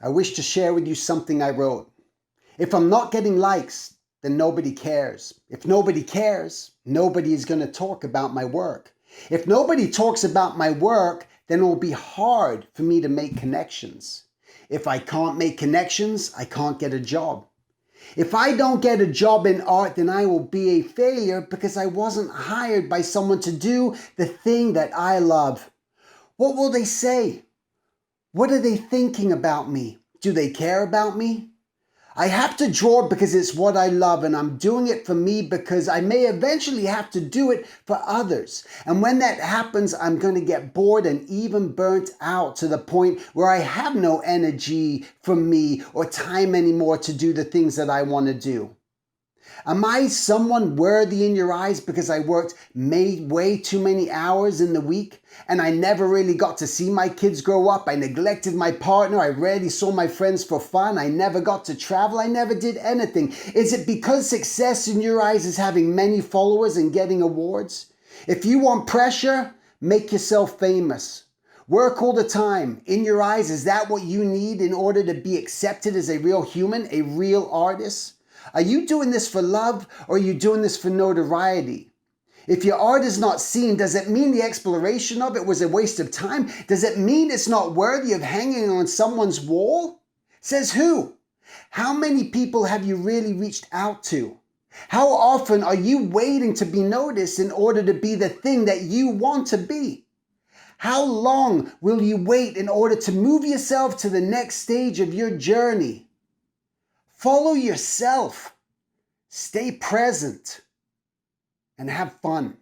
I wish to share with you something I wrote. If I'm not getting likes, then nobody cares. If nobody cares, nobody is going to talk about my work. If nobody talks about my work, then it will be hard for me to make connections. If I can't make connections, I can't get a job. If I don't get a job in art, then I will be a failure because I wasn't hired by someone to do the thing that I love. What will they say? What are they thinking about me? Do they care about me? I have to draw because it's what I love, and I'm doing it for me because I may eventually have to do it for others. And when that happens, I'm going to get bored and even burnt out to the point where I have no energy for me or time anymore to do the things that I want to do. Am I someone worthy in your eyes because I worked way too many hours in the week and I never really got to see my kids grow up? I neglected my partner. I rarely saw my friends for fun. I never got to travel. I never did anything. Is it because success in your eyes is having many followers and getting awards? If you want pressure, make yourself famous. Work all the time. In your eyes, is that what you need in order to be accepted as a real human, a real artist? Are you doing this for love or are you doing this for notoriety? If your art is not seen, does it mean the exploration of it was a waste of time? Does it mean it's not worthy of hanging on someone's wall? Says who? How many people have you really reached out to? How often are you waiting to be noticed in order to be the thing that you want to be? How long will you wait in order to move yourself to the next stage of your journey? Follow yourself, stay present, and have fun.